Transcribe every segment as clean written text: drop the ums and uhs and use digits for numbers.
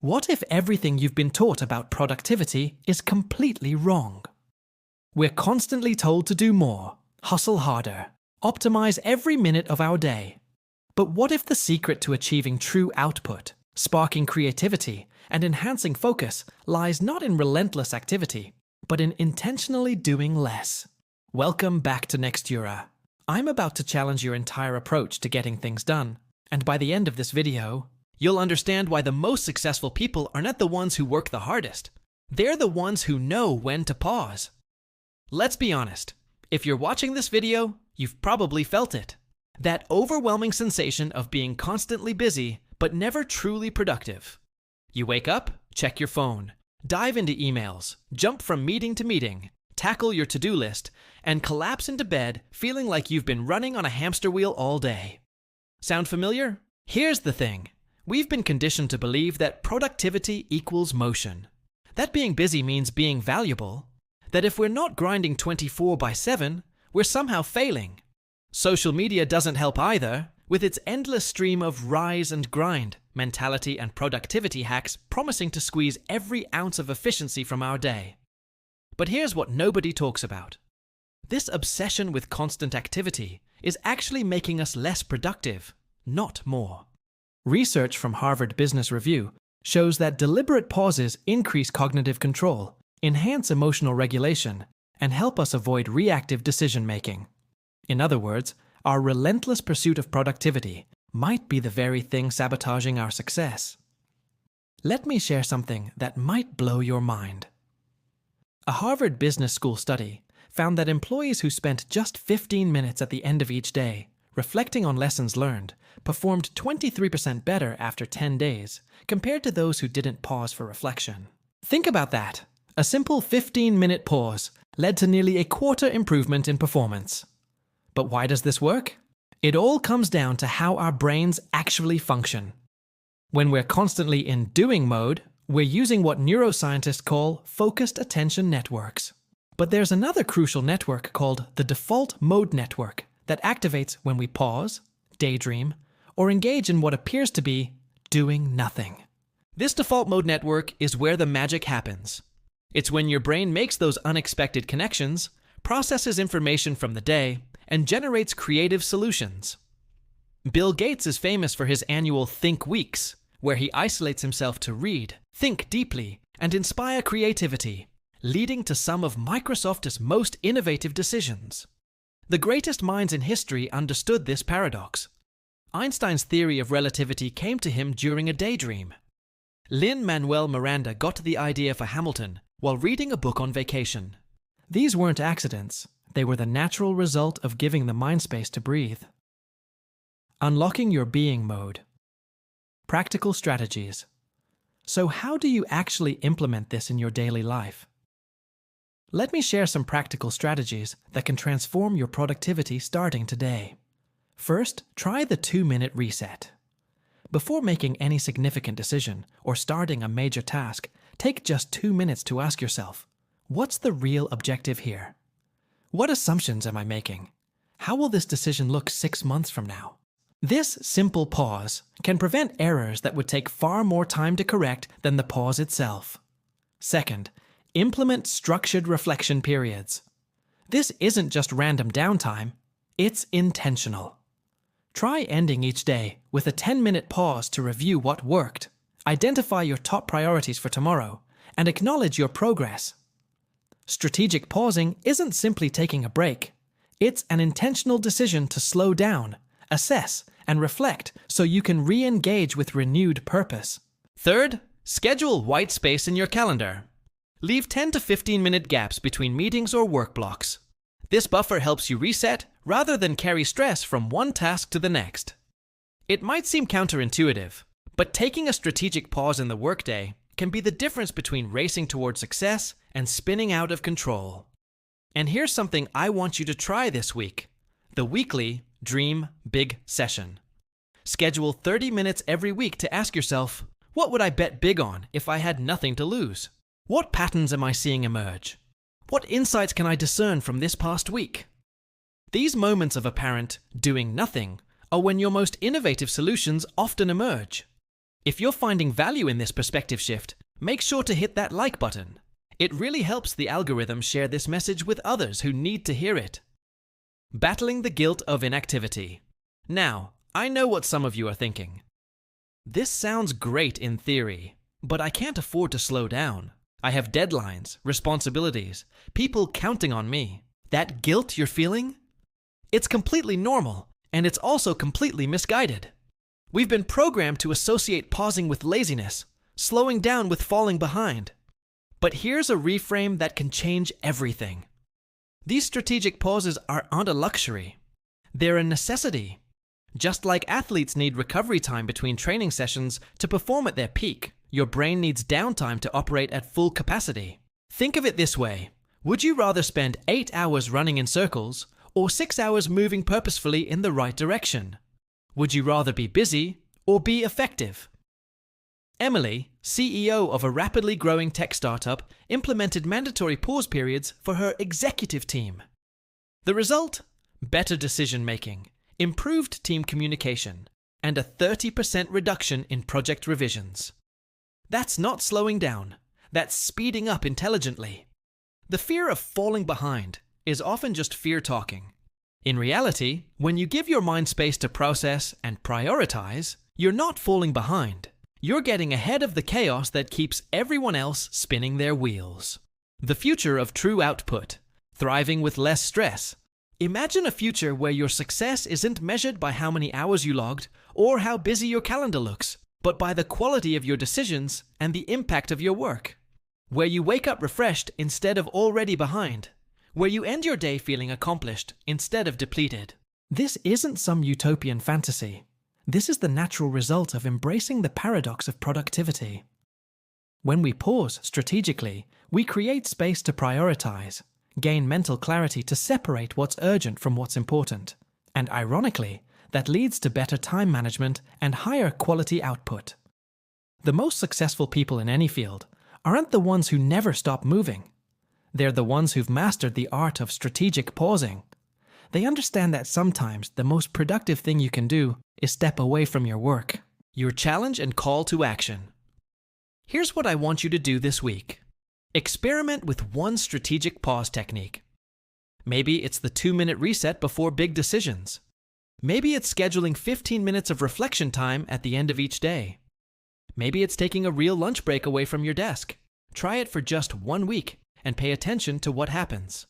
What if everything you've been taught about productivity is completely wrong? We're constantly told to do more, hustle harder, optimize every minute of our day. But what if the secret to achieving true output, sparking creativity, and enhancing focus lies not in relentless activity, but in intentionally doing less? Welcome back to Nextura. I'm about to challenge your entire approach to getting things done, and by the end of this video, you'll understand why the most successful people are not the ones who work the hardest. They're the ones who know when to pause. Let's be honest, if you're watching this video, you've probably felt it. That overwhelming sensation of being constantly busy, but never truly productive. You wake up, check your phone, dive into emails, jump from meeting to meeting, tackle your to-do list, and collapse into bed feeling like you've been running on a hamster wheel all day. Sound familiar? Here's the thing. We've been conditioned to believe that productivity equals motion. That being busy means being valuable. That if we're not grinding 24/7, we're somehow failing. Social media doesn't help either, with its endless stream of rise and grind mentality and productivity hacks promising to squeeze every ounce of efficiency from our day. But here's what nobody talks about. This obsession with constant activity is actually making us less productive, not more. Research from Harvard Business Review shows that deliberate pauses increase cognitive control, enhance emotional regulation, and help us avoid reactive decision-making. In other words, our relentless pursuit of productivity might be the very thing sabotaging our success. Let me share something that might blow your mind. A Harvard Business School study found that employees who spent just 15 minutes at the end of each day reflecting on lessons learned performed 23% better after 10 days compared to those who didn't pause for reflection. Think about that. A simple 15-minute pause led to nearly a quarter improvement in performance. But why does this work? It all comes down to how our brains actually function. When we're constantly in doing mode, we're using what neuroscientists call focused attention networks. But there's another crucial network called the default mode network that activates when we pause, daydream, or engage in what appears to be doing nothing. This default mode network is where the magic happens. It's when your brain makes those unexpected connections, processes information from the day, and generates creative solutions. Bill Gates is famous for his annual Think Weeks, where he isolates himself to read, think deeply, and inspire creativity, leading to some of Microsoft's most innovative decisions. The greatest minds in history understood this paradox. Einstein's theory of relativity came to him during a daydream. Lin-Manuel Miranda got the idea for Hamilton while reading a book on vacation. These weren't accidents. They were the natural result of giving the mind space to breathe. Unlocking your being mode. Practical strategies. So how do you actually implement this in your daily life? Let me share some practical strategies that can transform your productivity starting today. First, try the 2-minute reset. Before making any significant decision or starting a major task, take just 2 minutes to ask yourself, what's the real objective here? What assumptions am I making? How will this decision look 6 months from now? This simple pause can prevent errors that would take far more time to correct than the pause itself. Second, implement structured reflection periods. This isn't just random downtime, it's intentional. Try ending each day with a 10-minute pause to review what worked, identify your top priorities for tomorrow, and acknowledge your progress. Strategic pausing isn't simply taking a break. It's an intentional decision to slow down, assess, and reflect so you can re-engage with renewed purpose. Third, schedule white space in your calendar. Leave 10 to 15-minute gaps between meetings or work blocks. This buffer helps you reset rather than carry stress from one task to the next. It might seem counterintuitive, but taking a strategic pause in the workday can be the difference between racing toward success and spinning out of control. And here's something I want you to try this week: the weekly Dream Big session. Schedule 30 minutes every week to ask yourself, what would I bet big on if I had nothing to lose? What patterns am I seeing emerge? What insights can I discern from this past week? These moments of apparent doing nothing are when your most innovative solutions often emerge. If you're finding value in this perspective shift, make sure to hit that like button. It really helps the algorithm share this message with others who need to hear it. Battling the guilt of inactivity. Now, I know what some of you are thinking. This sounds great in theory, but I can't afford to slow down. I have deadlines, responsibilities, people counting on me. That guilt you're feeling? It's completely normal, and it's also completely misguided. We've been programmed to associate pausing with laziness, slowing down with falling behind. But here's a reframe that can change everything. These strategic pauses aren't a luxury. They're a necessity. Just like athletes need recovery time between training sessions to perform at their peak, your brain needs downtime to operate at full capacity. Think of it this way. Would you rather spend 8 hours running in circles or 6 hours moving purposefully in the right direction? Would you rather be busy or be effective? Emily, CEO of a rapidly growing tech startup, implemented mandatory pause periods for her executive team. The result? Better decision-making, improved team communication, and a 30% reduction in project revisions. That's not slowing down. That's speeding up intelligently. The fear of falling behind is often just fear talking. In reality, when you give your mind space to process and prioritize, you're not falling behind. You're getting ahead of the chaos that keeps everyone else spinning their wheels. The future of true output, thriving with less stress. Imagine a future where your success isn't measured by how many hours you logged or how busy your calendar looks, but by the quality of your decisions and the impact of your work. Where you wake up refreshed instead of already behind. Where you end your day feeling accomplished instead of depleted. This isn't some utopian fantasy. This is the natural result of embracing the paradox of productivity. When we pause strategically, we create space to prioritize, gain mental clarity to separate what's urgent from what's important. And ironically, that leads to better time management and higher quality output. The most successful people in any field aren't the ones who never stop moving. They're the ones who've mastered the art of strategic pausing. They understand that sometimes the most productive thing you can do is step away from your work. Your challenge and call to action. Here's what I want you to do this week. Experiment with one strategic pause technique. Maybe it's the 2-minute reset before big decisions. Maybe it's scheduling 15 minutes of reflection time at the end of each day. Maybe it's taking a real lunch break away from your desk. Try it for just 1 week and pay attention to what happens.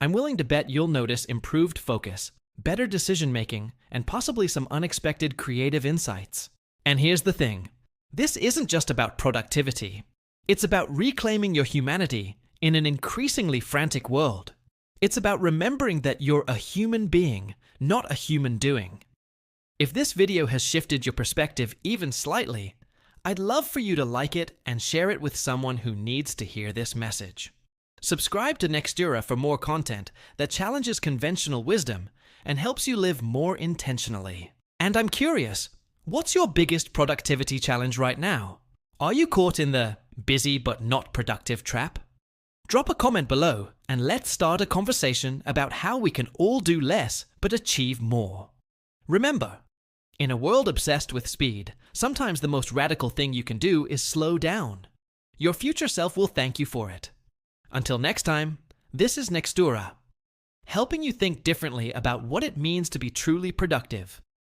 I'm willing to bet you'll notice improved focus, better decision-making, and possibly some unexpected creative insights. And here's the thing. This isn't just about productivity. It's about reclaiming your humanity in an increasingly frantic world. It's about remembering that you're a human being, not a human doing. If this video has shifted your perspective even slightly, I'd love for you to like it and share it with someone who needs to hear this message. Subscribe to Nextura for more content that challenges conventional wisdom and helps you live more intentionally. And I'm curious, what's your biggest productivity challenge right now? Are you caught in the busy but not productive trap? Drop a comment below and let's start a conversation about how we can all do less but achieve more. Remember, in a world obsessed with speed, sometimes the most radical thing you can do is slow down. Your future self will thank you for it. Until next time, this is Nextura, helping you think differently about what it means to be truly productive.